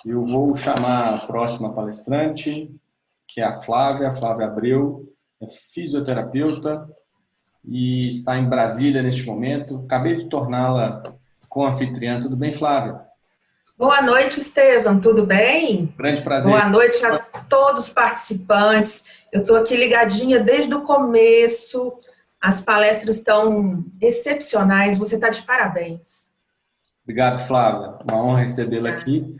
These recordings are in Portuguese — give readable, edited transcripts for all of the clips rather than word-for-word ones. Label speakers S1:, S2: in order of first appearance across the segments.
S1: Eu vou chamar a próxima palestrante, que é a Flávia Abreu, é fisioterapeuta e está em Brasília neste momento. Acabei de torná-la co-anfitriã. Tudo bem, Flávia?
S2: Boa noite, Estevam. Tudo bem?
S1: Grande prazer.
S2: Boa noite a todos os participantes. Eu estou aqui ligadinha desde o começo. As palestras estão excepcionais. Você está de parabéns.
S1: Obrigado, Flávia. Uma honra recebê-la aqui.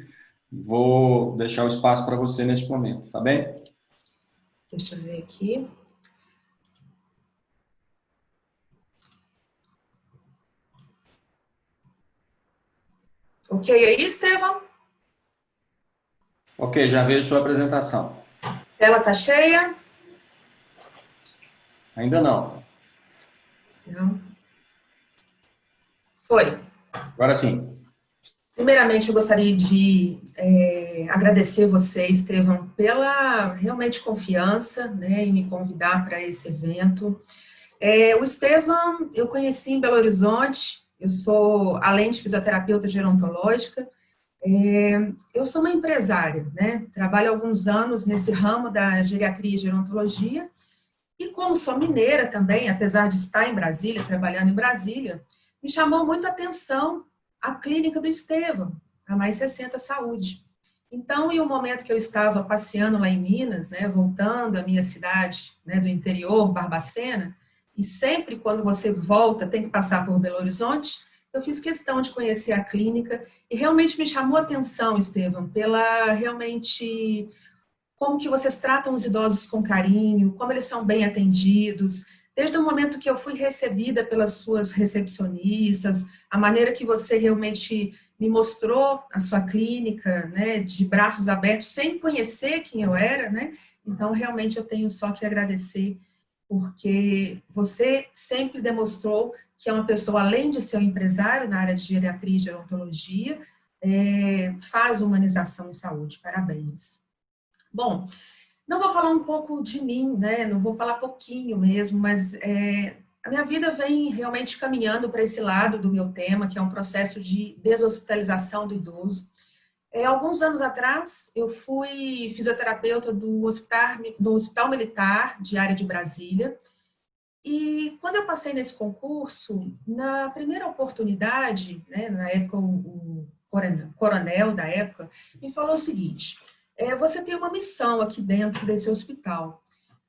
S1: Vou deixar o espaço para você neste momento, tá bem?
S2: Deixa eu ver aqui. Ok aí, Estevam?
S1: Ok, já vejo sua apresentação.
S2: Tela está cheia?
S1: Ainda não.
S2: Não. Foi.
S1: Agora sim.
S2: Primeiramente, eu gostaria de agradecer você, Estevam, pela realmente confiança, né, em me convidar para esse evento. O Estevam, eu conheci em Belo Horizonte, eu sou, além de fisioterapeuta gerontológica, eu sou uma empresária, né? Trabalho há alguns anos nesse ramo da geriatria e gerontologia, e como sou mineira também, apesar de estar em Brasília, trabalhando em Brasília, me chamou muito a atenção a clínica do Estevam, a Mais 60 Saúde. Então, em um momento que eu estava passeando lá em Minas, né, voltando à minha cidade, né, do interior, Barbacena, e sempre quando você volta tem que passar por Belo Horizonte, eu fiz questão de conhecer a clínica e realmente me chamou a atenção, Estevam, pela realmente como que vocês tratam os idosos com carinho, como eles são bem atendidos, desde o momento que eu fui recebida pelas suas recepcionistas, a maneira que você realmente me mostrou a sua clínica, né, de braços abertos, sem conhecer quem eu era, né, então realmente eu tenho só que agradecer, porque você sempre demonstrou que é uma pessoa, além de ser um empresário na área de geriatria e gerontologia, faz humanização em saúde. Parabéns. Bom, não vou falar um pouco de mim, né? Não vou falar pouquinho mesmo, mas a minha vida vem realmente caminhando para esse lado do meu tema, que é um processo de deshospitalização do idoso. Alguns anos atrás, eu fui fisioterapeuta do Hospital Militar de área de Brasília, e quando eu passei nesse concurso, na primeira oportunidade, né, na época o coronel da época, me falou o seguinte: você tem uma missão aqui dentro desse hospital.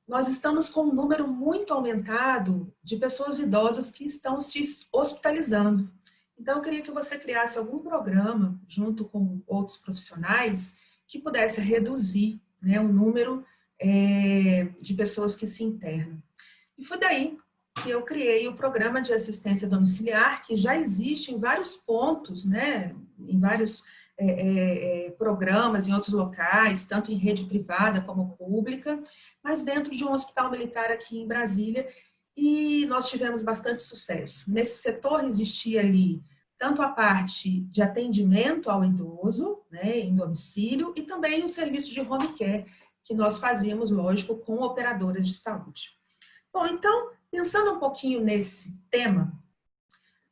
S2: Nós estamos com um número muito aumentado de pessoas idosas que estão se hospitalizando. Então, eu queria que você criasse algum programa, junto com outros profissionais, que pudesse reduzir, né, o número de pessoas que se internam. E foi daí que eu criei o programa de assistência domiciliar, que já existe em vários pontos, né, em vários programas, em outros locais, tanto em rede privada como pública, mas dentro de um hospital militar aqui em Brasília, e nós tivemos bastante sucesso. Nesse setor existia ali tanto a parte de atendimento ao idoso, né, em domicílio, e também o serviço de home care, que nós fazíamos, lógico, com operadoras de saúde. Bom, então, pensando um pouquinho nesse tema,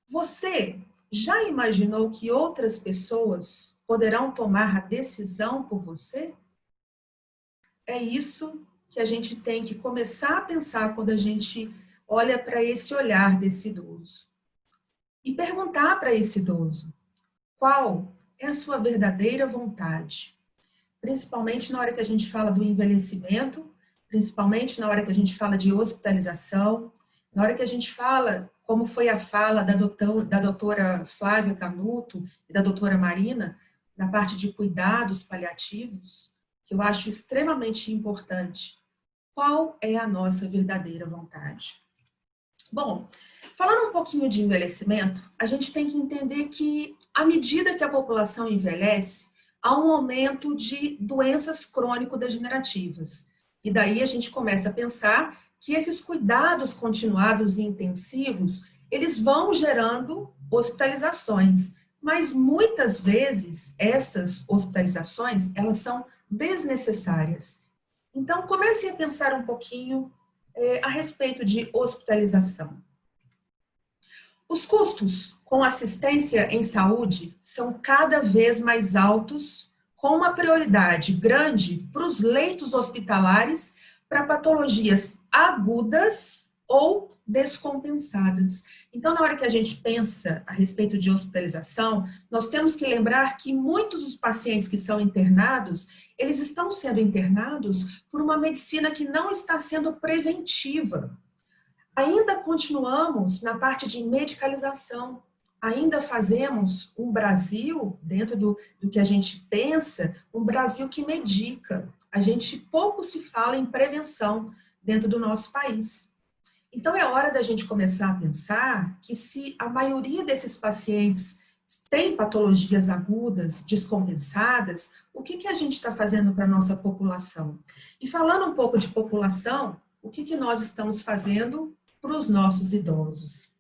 S2: você já imaginou que outras pessoas poderão tomar a decisão por você? É isso que a gente tem que começar a pensar quando a gente olha para esse olhar desse idoso. E perguntar para esse idoso, qual é a sua verdadeira vontade? Principalmente na hora que a gente fala do envelhecimento, principalmente na hora que a gente fala de hospitalização, na hora que a gente fala, como foi a fala da doutora Flávia Canuto e da doutora Marina, na parte de cuidados paliativos, que eu acho extremamente importante. Qual é a nossa verdadeira vontade? Bom, falando um pouquinho de envelhecimento, a gente tem que entender que, à medida que a população envelhece, há um aumento de doenças crônico-degenerativas. E daí a gente começa a pensar que esses cuidados continuados e intensivos, eles vão gerando hospitalizações. Mas muitas vezes essas hospitalizações, elas são desnecessárias. Então comecem a pensar um pouquinho a respeito de hospitalização. Os custos com assistência em saúde são cada vez mais altos com uma prioridade grande para os leitos hospitalares para patologias agudas ou descompensadas. Então, na hora que a gente pensa a respeito de hospitalização, nós temos que lembrar que muitos dos pacientes que são internados, eles estão sendo internados por uma medicina que não está sendo preventiva. Ainda continuamos na parte de medicalização. Ainda fazemos um Brasil, dentro do que a gente pensa, um Brasil que medica. A gente pouco se fala em prevenção dentro do nosso país. Então, é hora da gente começar a pensar que se a maioria desses pacientes tem patologias agudas, descompensadas, o que a gente está fazendo para a nossa população? E falando um pouco de população, o que nós estamos fazendo para os nossos idosos?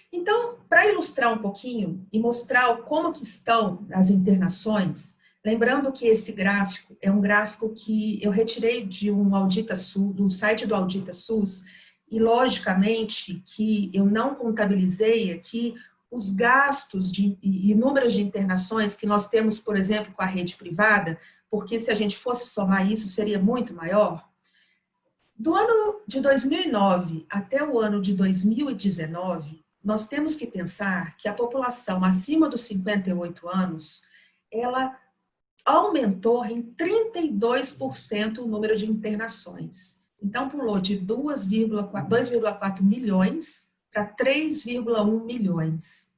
S2: Então, para ilustrar um pouquinho e mostrar como que estão as internações, lembrando que esse gráfico é um gráfico que eu retirei de um Audita SUS, do site do Audita SUS, e logicamente que eu não contabilizei aqui os gastos e números de internações que nós temos, por exemplo, com a rede privada, porque se a gente fosse somar isso, seria muito maior. Do ano de 2009 até o ano de 2019, nós temos que pensar que a população acima dos 58 anos, ela aumentou em 32% o número de internações. Então, pulou de 2,4 milhões para 3,1 milhões.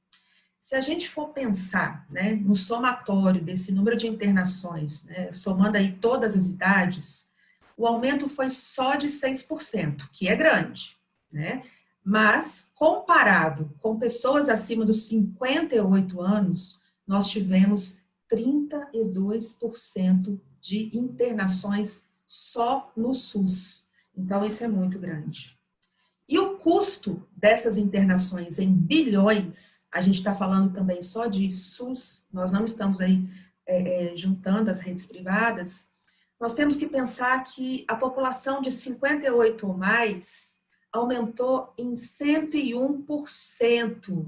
S2: Se a gente for pensar, né, no somatório desse número de internações, né, somando aí todas as idades, o aumento foi só de 6%, que é grande, né? Mas, comparado com pessoas acima dos 58 anos, nós tivemos 32% de internações só no SUS. Então, isso é muito grande. E o custo dessas internações em bilhões, a gente está falando também só de SUS, nós não estamos aí juntando as redes privadas, nós temos que pensar que a população de 58 ou mais aumentou em 101%.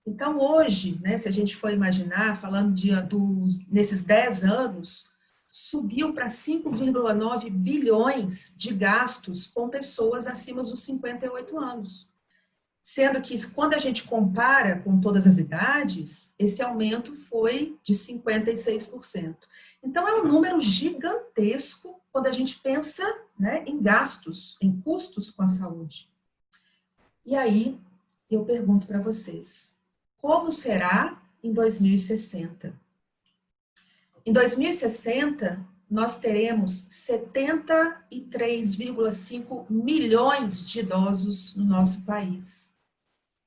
S2: Então, hoje, né, se a gente for imaginar, falando nesses 10 anos, subiu para 5,9 bilhões de gastos com pessoas acima dos 58 anos. Sendo que, quando a gente compara com todas as idades, esse aumento foi de 56%. Então, é um número gigantesco quando a gente pensa, né, em gastos, em custos com a saúde. E aí, eu pergunto para vocês, como será em 2060? Em 2060, nós teremos 73,5 milhões de idosos no nosso país.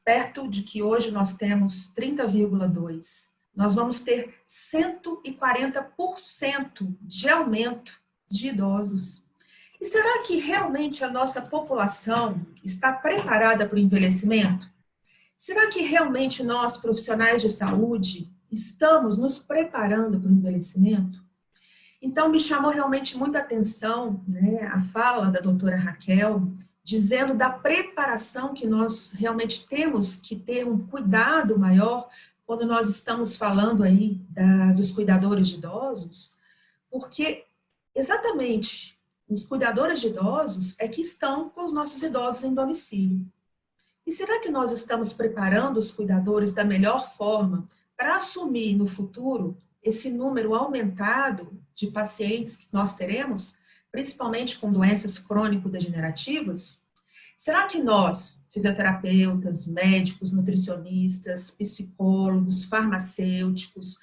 S2: Perto de que hoje nós temos 30,2. Nós vamos ter 140% de aumento de idosos. E será que realmente a nossa população está preparada para o envelhecimento? Será que realmente nós, profissionais de saúde, estamos nos preparando para o envelhecimento? Então, me chamou realmente muita atenção, né, a fala da doutora Raquel, dizendo da preparação que nós realmente temos que ter um cuidado maior quando nós estamos falando aí dos cuidadores de idosos, porque exatamente os cuidadores de idosos é que estão com os nossos idosos em domicílio. E será que nós estamos preparando os cuidadores da melhor forma para assumir no futuro esse número aumentado de pacientes que nós teremos, principalmente com doenças crônico-degenerativas? Será que nós, fisioterapeutas, médicos, nutricionistas, psicólogos, farmacêuticos,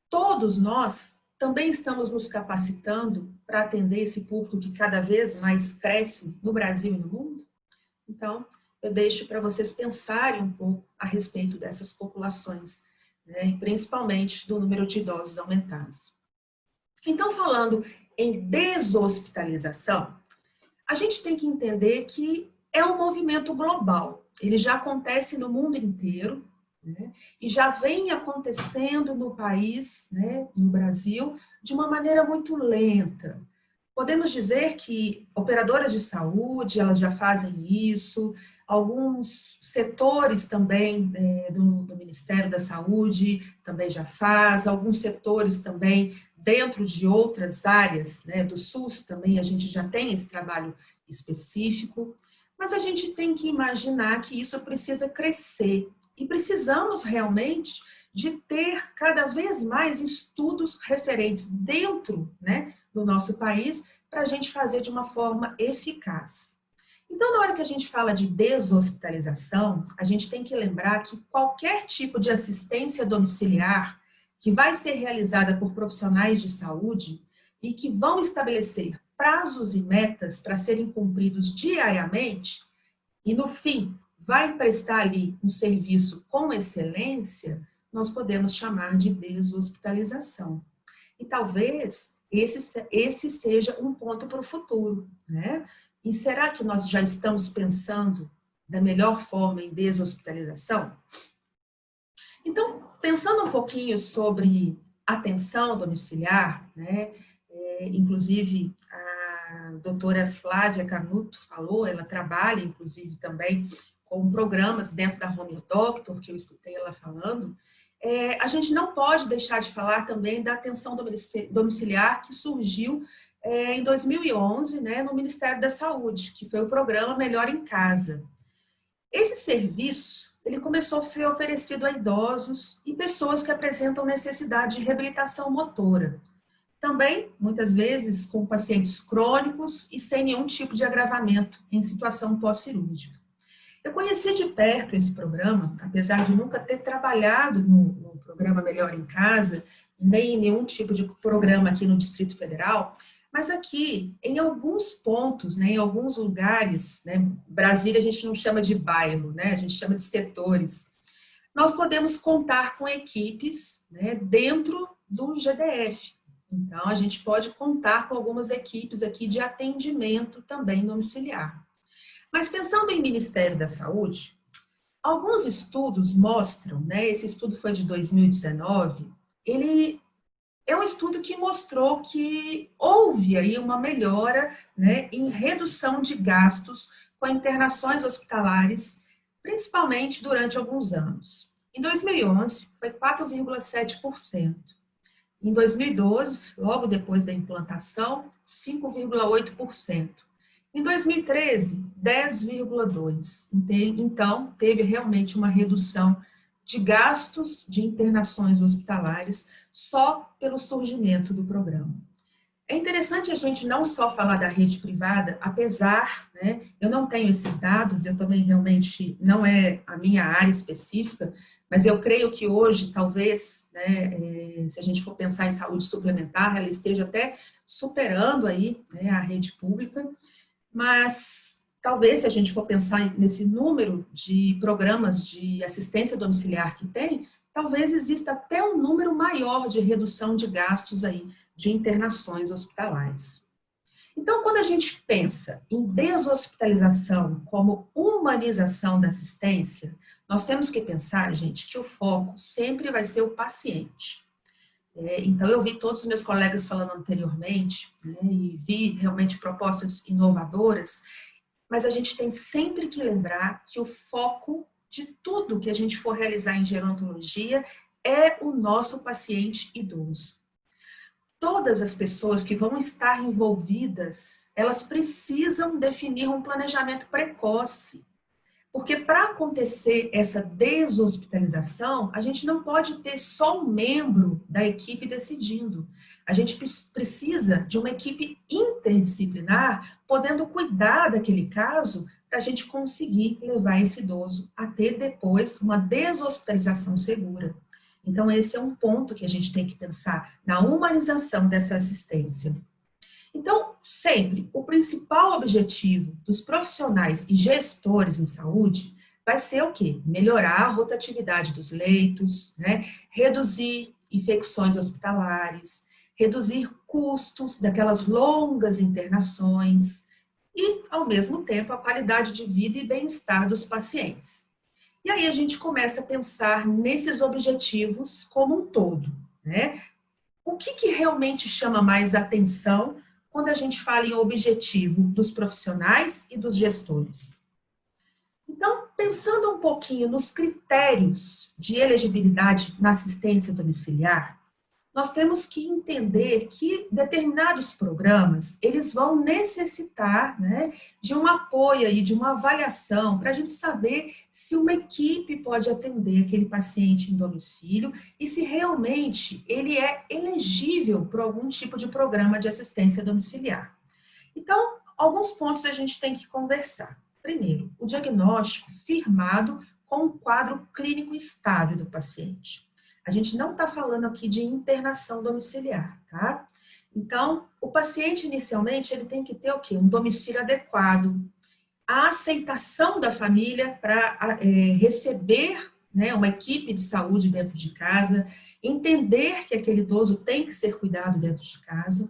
S2: todos nós também estamos nos capacitando para atender esse público que cada vez mais cresce no Brasil e no mundo? Então, eu deixo para vocês pensarem um pouco a respeito dessas populações, né, e principalmente do número de idosos aumentados. Então, falando em deshospitalização, a gente tem que entender que é um movimento global. Ele já acontece no mundo inteiro, né, e já vem acontecendo no país, né, no Brasil, de uma maneira muito lenta. Podemos dizer que operadoras de saúde, elas já fazem isso, alguns setores também do Ministério da Saúde também já faz, alguns setores também dentro de outras áreas, né, do SUS também a gente já tem esse trabalho específico, mas a gente tem que imaginar que isso precisa crescer e precisamos realmente de ter cada vez mais estudos referentes dentro, né, do nosso país para a gente fazer de uma forma eficaz. Então, na hora que a gente fala de deshospitalização, a gente tem que lembrar que qualquer tipo de assistência domiciliar que vai ser realizada por profissionais de saúde e que vão estabelecer prazos e metas para serem cumpridos diariamente e, no fim, vai prestar ali um serviço com excelência, nós podemos chamar de deshospitalização. E talvez esse seja um ponto para o futuro, né? E será que nós já estamos pensando da melhor forma em deshospitalização? Então, pensando um pouquinho sobre atenção domiciliar, né? Inclusive a doutora Flávia Canuto falou, ela trabalha inclusive também com programas dentro da Home Doctor, que eu escutei ela falando. A gente não pode deixar de falar também da atenção domiciliar que surgiu em 2011, né, no Ministério da Saúde, que foi o programa Melhor em Casa. Esse serviço, ele começou a ser oferecido a idosos e pessoas que apresentam necessidade de reabilitação motora. Também, muitas vezes, com pacientes crônicos e sem nenhum tipo de agravamento em situação pós-cirúrgica. Eu conheci de perto esse programa, apesar de nunca ter trabalhado no programa Melhor em Casa, nem em nenhum tipo de programa aqui no Distrito Federal, mas aqui, em alguns pontos, né, em alguns lugares, né, Brasília a gente não chama de bairro, né, a gente chama de setores, nós podemos contar com equipes, né, dentro do GDF. Então, a gente pode contar com algumas equipes aqui de atendimento também domiciliar. Mas pensando em Ministério da Saúde, alguns estudos mostram, né, esse estudo foi de 2019, ele é um estudo que mostrou que houve aí uma melhora, né, em redução de gastos com internações hospitalares, principalmente durante alguns anos. Em 2011, foi 4,7%. Em 2012, logo depois da implantação, 5,8%. Em 2013, 10,2%. Então, teve realmente uma redução de gastos de internações hospitalares só pelo surgimento do programa. É interessante a gente não só falar da rede privada, apesar, né, eu não tenho esses dados, eu também realmente não é a minha área específica, mas eu creio que hoje, talvez, né, se a gente for pensar em saúde suplementar, ela esteja até superando aí, né, a rede pública, mas talvez se a gente for pensar nesse número de programas de assistência domiciliar que tem, talvez exista até um número maior de redução de gastos aí de internações hospitalares. Então, quando a gente pensa em deshospitalização como humanização da assistência, nós temos que pensar, gente, que o foco sempre vai ser o paciente. Então, eu vi todos os meus colegas falando anteriormente, né, e vi realmente propostas inovadoras, mas a gente tem sempre que lembrar que o foco de tudo que a gente for realizar em gerontologia é o nosso paciente idoso. Todas as pessoas que vão estar envolvidas, elas precisam definir um planejamento precoce. Porque para acontecer essa deshospitalização, a gente não pode ter só um membro da equipe decidindo. A gente precisa de uma equipe interdisciplinar, podendo cuidar daquele caso, para a gente conseguir levar esse idoso a ter depois uma deshospitalização segura. Então, esse é um ponto que a gente tem que pensar na humanização dessa assistência. Então, sempre, o principal objetivo dos profissionais e gestores em saúde vai ser o quê? Melhorar a rotatividade dos leitos, né? Reduzir infecções hospitalares, reduzir custos daquelas longas internações e, ao mesmo tempo, a qualidade de vida e bem-estar dos pacientes. E aí a gente começa a pensar nesses objetivos como um todo, né? O que realmente chama mais atenção quando a gente fala em objetivo dos profissionais e dos gestores. Então, pensando um pouquinho nos critérios de elegibilidade na assistência domiciliar, nós temos que entender que determinados programas, eles vão necessitar, né, de um apoio e de uma avaliação para a gente saber se uma equipe pode atender aquele paciente em domicílio e se realmente ele é elegível para algum tipo de programa de assistência domiciliar. Então, alguns pontos a gente tem que conversar. Primeiro, o diagnóstico firmado com um quadro clínico estável do paciente. A gente não está falando aqui de internação domiciliar, tá? Então, o paciente, inicialmente, ele tem que ter o quê? Um domicílio adequado, a aceitação da família para receber, né, uma equipe de saúde dentro de casa, entender que aquele idoso tem que ser cuidado dentro de casa.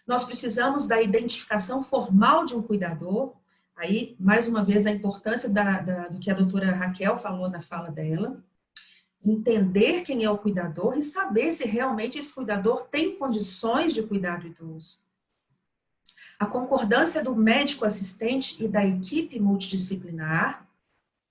S2: Nós precisamos da identificação formal de um cuidador. Aí, mais uma vez, a importância do que a doutora Raquel falou na fala dela. Entender quem é o cuidador e saber se realmente esse cuidador tem condições de cuidar do idoso. A concordância do médico assistente e da equipe multidisciplinar.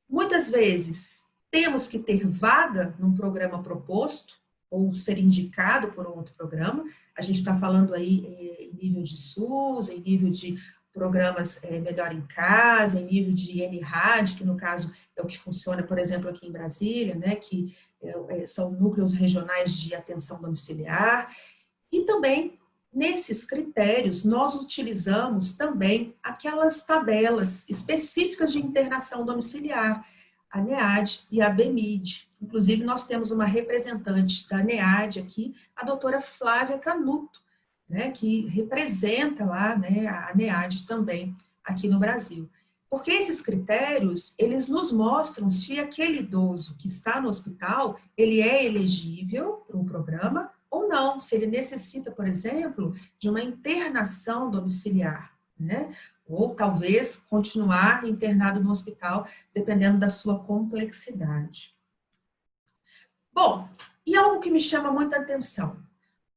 S2: Muitas vezes, temos que ter vaga num programa proposto ou ser indicado por outro programa. A gente está falando aí em nível de SUS, em nível de programas Melhor em Casa, em nível de NRAD, que no caso é o que funciona, por exemplo, aqui em Brasília, né, que são núcleos regionais de atenção domiciliar. E também, nesses critérios, nós utilizamos também aquelas tabelas específicas de internação domiciliar, a NEAD e a BEMID. Inclusive, nós temos uma representante da NEAD aqui, a doutora Flávia Canuto, né, que representa lá, né, a NEAD também aqui no Brasil. Porque esses critérios, eles nos mostram se aquele idoso que está no hospital, ele é elegível para um programa ou não, se ele necessita, por exemplo, de uma internação domiciliar, né, ou talvez continuar internado no hospital, dependendo da sua complexidade. Bom, e algo que me chama muita atenção.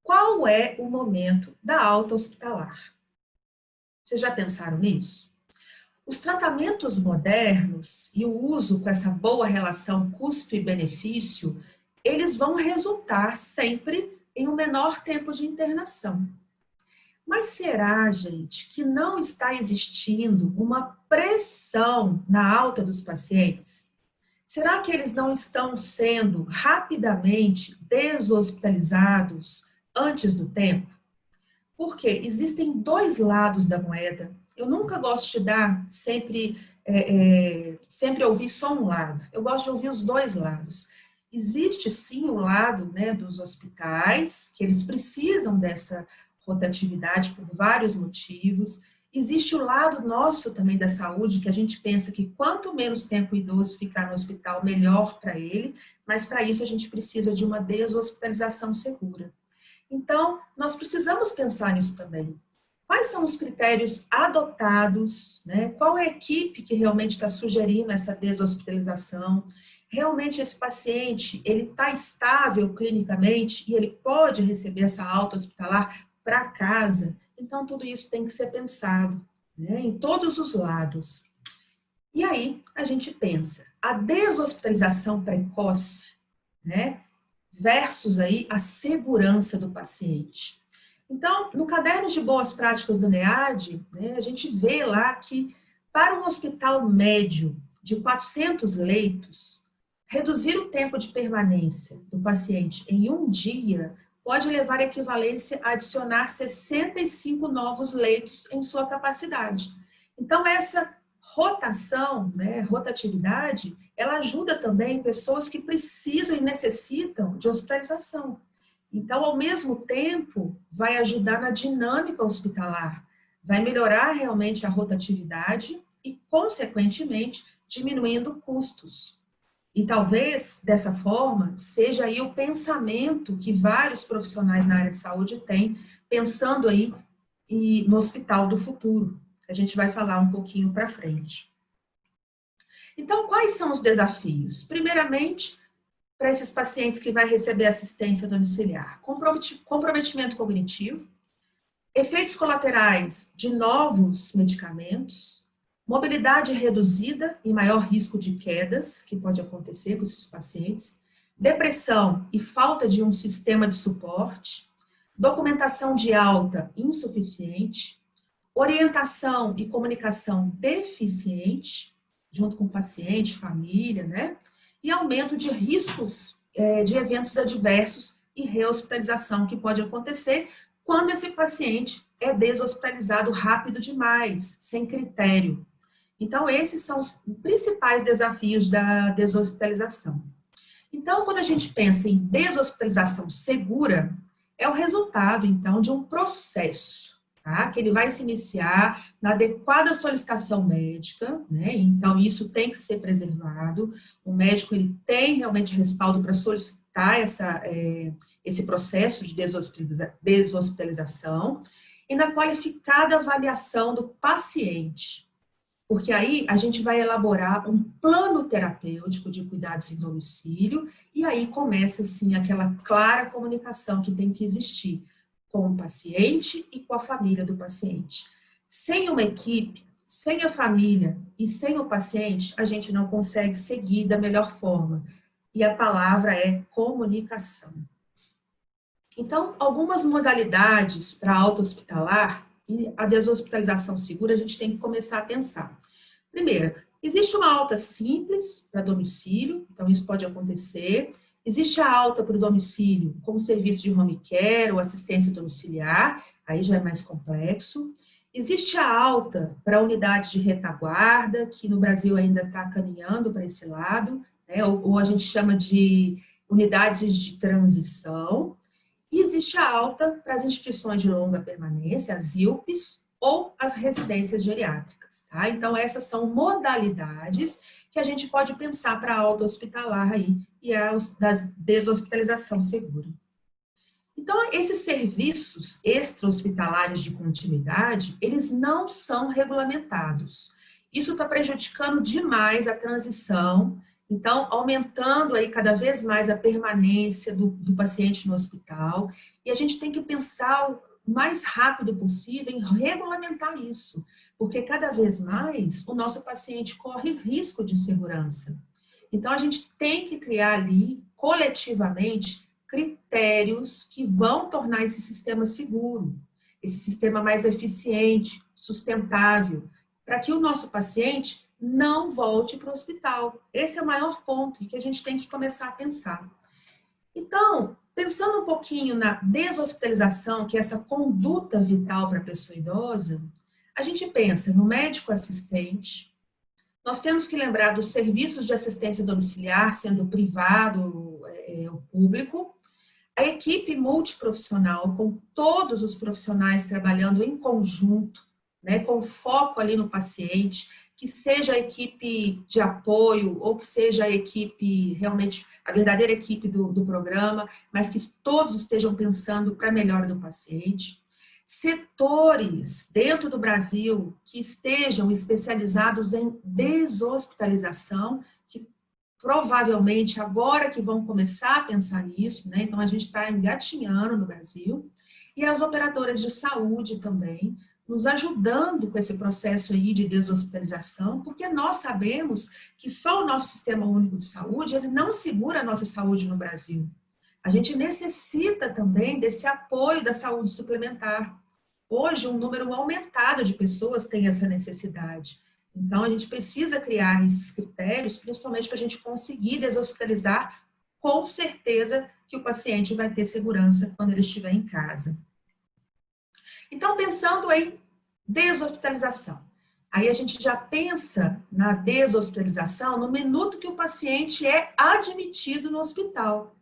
S2: Qual é o momento da alta hospitalar? Vocês já pensaram nisso? Os tratamentos modernos e o uso com essa boa relação custo e benefício, eles vão resultar sempre em um menor tempo de internação. Mas será, gente, que não está existindo uma pressão na alta dos pacientes? Será que eles não estão sendo rapidamente deshospitalizados antes do tempo? Porque existem dois lados da moeda. Eu nunca gosto de dar sempre ouvir só um lado. Eu gosto de ouvir os dois lados. Existe sim o lado, né, dos hospitais, que eles precisam dessa rotatividade por vários motivos. Existe o lado nosso também da saúde, que a gente pensa que quanto menos tempo o idoso ficar no hospital, melhor para ele, mas para isso a gente precisa de uma deshospitalização segura. Então, nós precisamos pensar nisso também. Quais são os critérios adotados, né? Qual é a equipe que realmente está sugerindo essa deshospitalização? Realmente esse paciente, ele está estável clinicamente e ele pode receber essa alta hospitalar para casa? Então, tudo isso tem que ser pensado, né, em todos os lados. E aí, a gente pensa, a deshospitalização precoce, né, versus aí a segurança do paciente. Então, no caderno de boas práticas do NEAD, né, a gente vê lá que para um hospital médio de 400 leitos, reduzir o tempo de permanência do paciente em um dia pode levar a equivalência a adicionar 65 novos leitos em sua capacidade. Então, essa rotação, né, rotatividade, ela ajuda também pessoas que precisam e necessitam de hospitalização. Então, ao mesmo tempo, vai ajudar na dinâmica hospitalar, vai melhorar realmente a rotatividade e, consequentemente, diminuindo custos. E talvez, dessa forma, seja aí o pensamento que vários profissionais na área de saúde têm, pensando aí no hospital do futuro, que a gente vai falar um pouquinho para frente. Então, quais são os desafios? Primeiramente, para esses pacientes que vai receber assistência domiciliar, comprometimento cognitivo, efeitos colaterais de novos medicamentos, mobilidade reduzida e maior risco de quedas, que pode acontecer com esses pacientes, depressão e falta de um sistema de suporte, documentação de alta insuficiente, orientação e comunicação deficiente, junto com o paciente, família, né? E aumento de riscos de eventos adversos e rehospitalização que pode acontecer quando esse paciente é deshospitalizado rápido demais, sem critério. Então, esses são os principais desafios da deshospitalização. Então, quando a gente pensa em deshospitalização segura, é o resultado, então, de um processo, tá? Que ele vai se iniciar na adequada solicitação médica, né? Então, isso tem que ser preservado. O médico, ele tem realmente respaldo para solicitar esse processo de deshospitalização e na qualificada avaliação do paciente. Porque aí a gente vai elaborar um plano terapêutico de cuidados em domicílio e aí começa, assim, aquela clara comunicação que tem que existir com o paciente e com a família do paciente. Sem uma equipe, sem a família e sem o paciente, a gente não consegue seguir da melhor forma. E a palavra é comunicação. Então, algumas modalidades para auto-hospitalar e a deshospitalização segura, a gente tem que começar a pensar. Primeiro, existe uma alta simples para domicílio, então isso pode acontecer. Existe a alta para o domicílio como serviço de home care ou assistência domiciliar, aí já é mais complexo. Existe a alta para unidades de retaguarda, que no Brasil ainda está caminhando para esse lado, né, ou a gente chama de unidades de transição. E existe a alta para as instituições de longa permanência, as IUPs, ou as residências geriátricas, tá? Então, essas são modalidades que a gente pode pensar para a auto-hospitalar aí e a da deshospitalização segura. Então, esses serviços extra-hospitalares de continuidade, eles não são regulamentados. Isso está prejudicando demais a transição, então, aumentando aí cada vez mais a permanência do paciente no hospital, e a gente tem que pensar o mais rápido possível em regulamentar isso, porque cada vez mais o nosso paciente corre risco de segurança. Então, a gente tem que criar ali, coletivamente, critérios que vão tornar esse sistema seguro, esse sistema mais eficiente, sustentável, para que o nosso paciente não volte para o hospital. Esse é o maior ponto que a gente tem que começar a pensar. Então, pensando um pouquinho na deshospitalização, que é essa conduta vital para a pessoa idosa, a gente pensa no médico assistente, nós temos que lembrar dos serviços de assistência domiciliar, sendo privado ou público, a equipe multiprofissional, com todos os profissionais trabalhando em conjunto, né, com foco ali no paciente, que seja a equipe de apoio ou que seja a equipe, realmente, a verdadeira equipe do programa, mas que todos estejam pensando para a melhora do paciente. Setores dentro do Brasil que estejam especializados em deshospitalização, que provavelmente agora que vão começar a pensar nisso, né? Então a gente está engatinhando no Brasil, e as operadoras de saúde também, nos ajudando com esse processo aí de deshospitalização, porque nós sabemos que só o nosso Sistema Único de Saúde, ele não segura a nossa saúde no Brasil. A gente necessita também desse apoio da saúde suplementar. Hoje, um número aumentado de pessoas tem essa necessidade. Então, a gente precisa criar esses critérios, principalmente para a gente conseguir deshospitalizar, com certeza que o paciente vai ter segurança quando ele estiver em casa. Então, pensando em deshospitalização, aí a gente já pensa na deshospitalização no minuto que o paciente é admitido no hospital.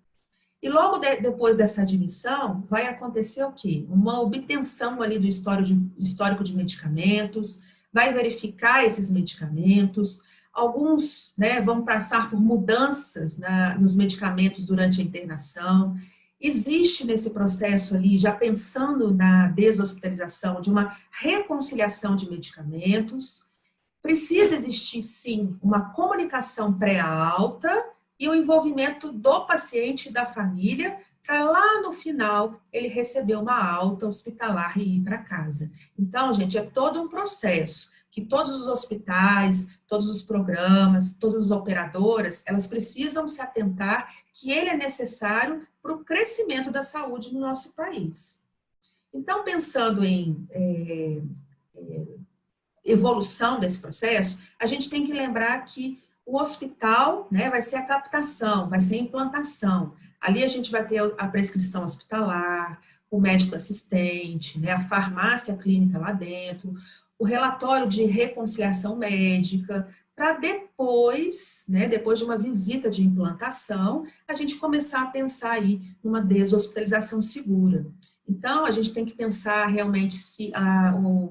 S2: E logo depois dessa admissão, vai acontecer o quê? Uma obtenção ali do histórico de medicamentos, vai verificar esses medicamentos, alguns, né, vão passar por mudanças nos medicamentos durante a internação. Existe nesse processo ali, já pensando na deshospitalização, de uma reconciliação de medicamentos. Precisa existir, sim, uma comunicação pré-alta e o envolvimento do paciente e da família, para lá no final ele receber uma alta hospitalar e ir para casa. Então, gente, é todo um processo que todos os hospitais, todos os programas, todas as operadoras, elas precisam se atentar que ele é necessário para o crescimento da saúde no nosso país. Então, pensando em evolução desse processo, a gente tem que lembrar que o hospital, né, vai ser a captação, vai ser a implantação. Ali a gente vai ter a prescrição hospitalar, o médico assistente, né, a farmácia clínica lá dentro, o relatório de reconciliação médica, para depois, né, depois de uma visita de implantação, a gente começar a pensar aí numa deshospitalização segura. Então, a gente tem que pensar realmente se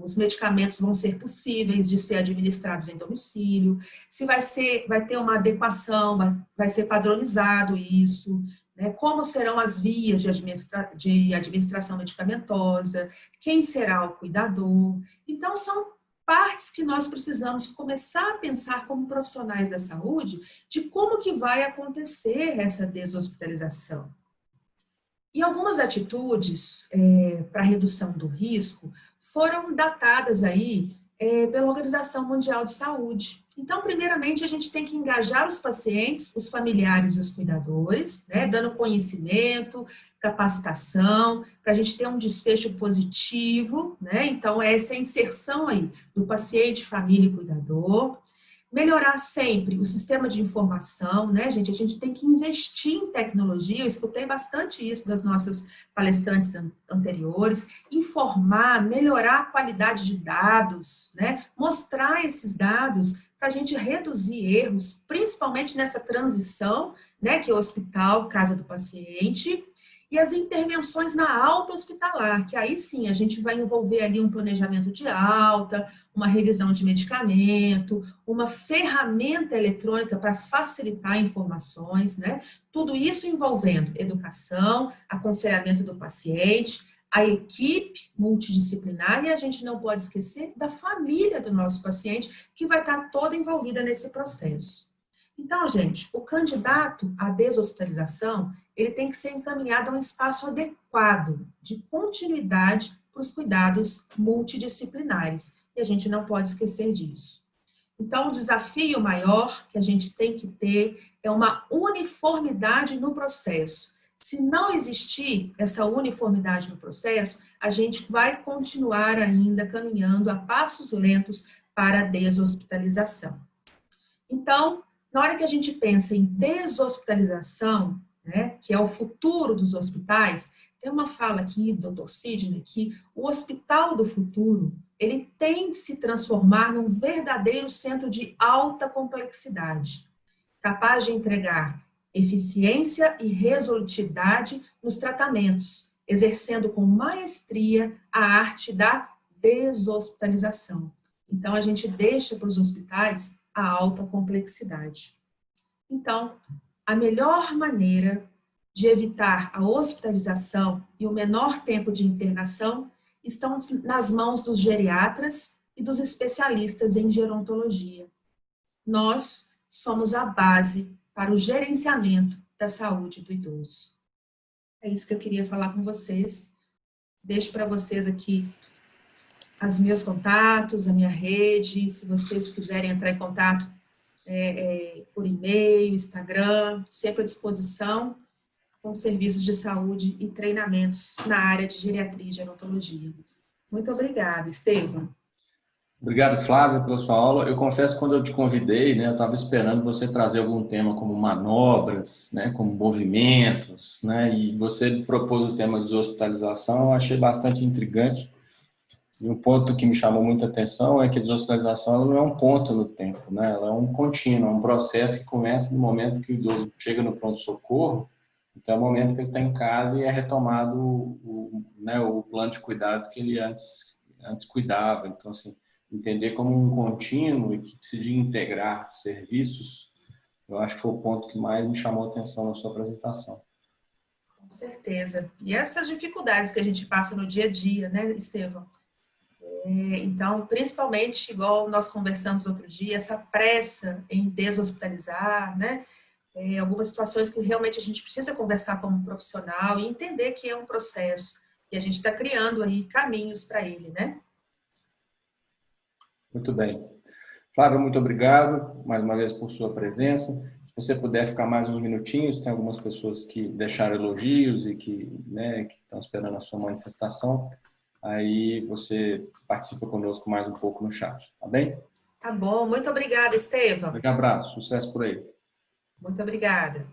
S2: os medicamentos vão ser possíveis de ser administrados em domicílio, se vai ter uma adequação, vai ser padronizado isso, né? Como serão as vias de administração medicamentosa, quem será o cuidador. Então, são partes que nós precisamos começar a pensar como profissionais da saúde de como que vai acontecer essa deshospitalização. E algumas atitudes para redução do risco foram datadas aí pela Organização Mundial de Saúde. Então, primeiramente, a gente tem que engajar os pacientes, os familiares e os cuidadores, né, dando conhecimento, capacitação, para a gente ter um desfecho positivo, né? Então, essa inserção aí do paciente, família e cuidador. Melhorar sempre o sistema de informação, né, gente? A gente tem que investir em tecnologia, eu escutei bastante isso das nossas palestrantes anteriores, informar, melhorar a qualidade de dados, né? Mostrar esses dados para a gente reduzir erros, principalmente nessa transição, né, que é o hospital, casa do paciente, e as intervenções na alta hospitalar, que aí sim a gente vai envolver ali um planejamento de alta, uma revisão de medicamento, uma ferramenta eletrônica para facilitar informações, né? Tudo isso envolvendo educação, aconselhamento do paciente, a equipe multidisciplinar e a gente não pode esquecer da família do nosso paciente, que vai estar toda envolvida nesse processo. Então, gente, o candidato à deshospitalização, ele tem que ser encaminhado a um espaço adequado de continuidade para os cuidados multidisciplinares. E a gente não pode esquecer disso. Então, o desafio maior que a gente tem que ter é uma uniformidade no processo. Se não existir essa uniformidade no processo, a gente vai continuar ainda caminhando a passos lentos para a deshospitalização. Então, na hora que a gente pensa em deshospitalização, né, que é o futuro dos hospitais, tem uma fala aqui do Dr. Sidney que o hospital do futuro, ele tem de se transformar num verdadeiro centro de alta complexidade, capaz de entregar eficiência e resolutividade nos tratamentos, exercendo com maestria a arte da deshospitalização. Então, a gente deixa para os hospitais a alta complexidade. Então, a melhor maneira de evitar a hospitalização e o menor tempo de internação estão nas mãos dos geriatras e dos especialistas em gerontologia. Nós somos a base para o gerenciamento da saúde do idoso. É isso que eu queria falar com vocês. Deixo para vocês aqui os meus contatos, a minha rede, se vocês quiserem entrar em contato por e-mail, Instagram, sempre à disposição, com serviços de saúde e treinamentos na área de geriatria e gerontologia. Muito obrigada, Estevam.
S1: Obrigado, Flávia, pela sua aula. Eu confesso que quando eu te convidei, né, eu estava esperando você trazer algum tema como manobras, né, como movimentos, né, e você propôs o tema de hospitalização, eu achei bastante intrigante. E um ponto que me chamou muita atenção é que a deshospitalização não é um ponto no tempo, né? Ela é um contínuo, é um processo que começa no momento que o idoso chega no pronto-socorro, então é o momento que ele está em casa e é retomado o plano de cuidados que ele antes cuidava. Então, assim, entender como um contínuo e que precisa de integrar serviços, eu acho que foi o ponto que mais me chamou a atenção na sua apresentação.
S2: Com certeza. E essas dificuldades que a gente passa no dia a dia, né, Estevam? Então, principalmente, igual nós conversamos outro dia, essa pressa em deshospitalizar, né? algumas situações que realmente a gente precisa conversar como profissional e entender que é um processo e a gente está criando aí caminhos para ele, né?
S1: Muito bem. Flávia, muito obrigado mais uma vez por sua presença. Se você puder ficar mais uns minutinhos, tem algumas pessoas que deixaram elogios e que estão esperando a sua manifestação. Aí você participa conosco mais um pouco no chat, tá bem?
S2: Tá bom, muito obrigada, Estevam.
S1: Um grande abraço, sucesso por aí.
S2: Muito obrigada.